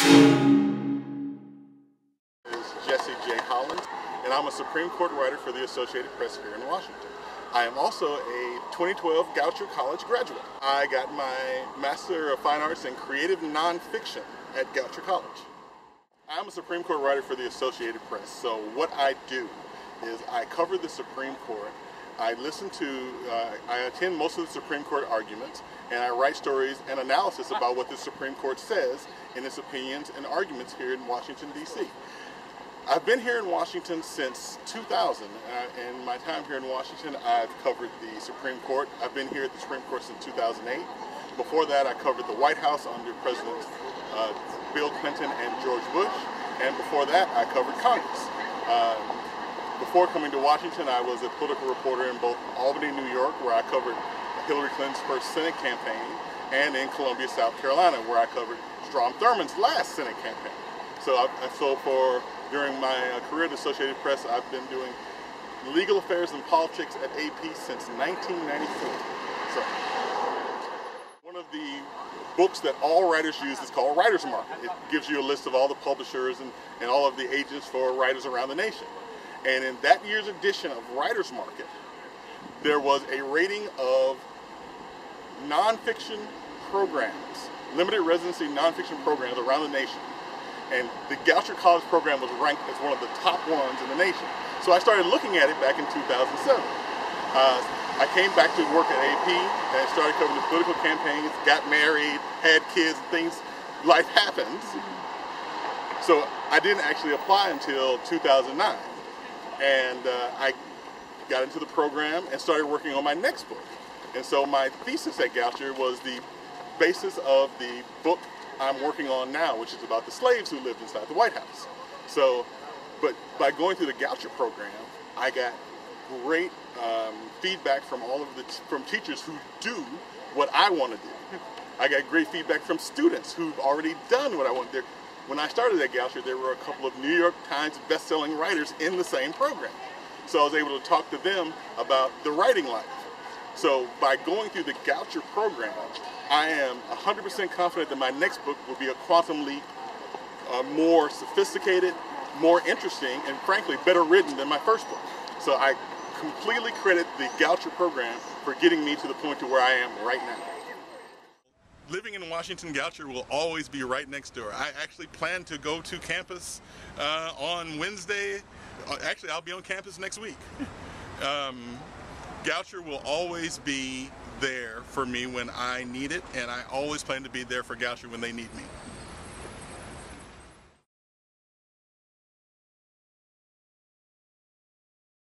Is Jesse Holland, and I'm a Supreme Court writer for the Associated Press here in Washington. I am also a 2012 Goucher College graduate. I got my Master of Fine Arts in Creative Nonfiction at Goucher College. I'm a Supreme Court writer for the Associated Press, so what I do is I cover the Supreme Court. I attend most of the Supreme Court arguments, and I write stories and analysis about what the Supreme Court says in its opinions and arguments here in Washington, D.C. I've been here in Washington since 2000. In my time here in Washington, I've covered the Supreme Court. I've been here at the Supreme Court since 2008. Before that, I covered the White House under Presidents Bill Clinton and George Bush, and before that, I covered Congress. Before coming to Washington, I was a political reporter in both Albany, New York, where I covered Hillary Clinton's first Senate campaign, and in Columbia, South Carolina, where I covered Strom Thurmond's last Senate campaign. During my career at the Associated Press, I've been doing legal affairs and politics at AP since 1994. So, one of the books that all writers use is called Writer's Market. It gives you a list of all the publishers and all of the agents for writers around the nation. And in that year's edition of Writer's Market, there was a rating of nonfiction programs, limited residency nonfiction programs around the nation. And the Goucher College program was ranked as one of the top ones in the nation. So I started looking at it back in 2007. I came back to work at AP and I started covering the political campaigns, got married, had kids, things, life happens. So I didn't actually apply until 2009. And I got into the program and started working on my next book. And so my thesis at Goucher was the basis of the book I'm working on now, which is about the slaves who lived inside the White House. So, but by going through the Goucher program, I got great feedback from from teachers who do what I want to do. I got great feedback from students who've already done what I want to do. When I started at Goucher, there were a couple of New York Times best-selling writers in the same program. So I was able to talk to them about the writing life. So by going through the Goucher program, I am 100% confident that my next book will be a quantum leap, more sophisticated, more interesting, and frankly, better written than my first book. So I completely credit the Goucher program for getting me to the point to where I am right now. Living in Washington, Goucher will always be right next door. I actually plan to go to campus on Wednesday. Actually, I'll be on campus next week. Goucher will always be there for me when I need it, and I always plan to be there for Goucher when they need me.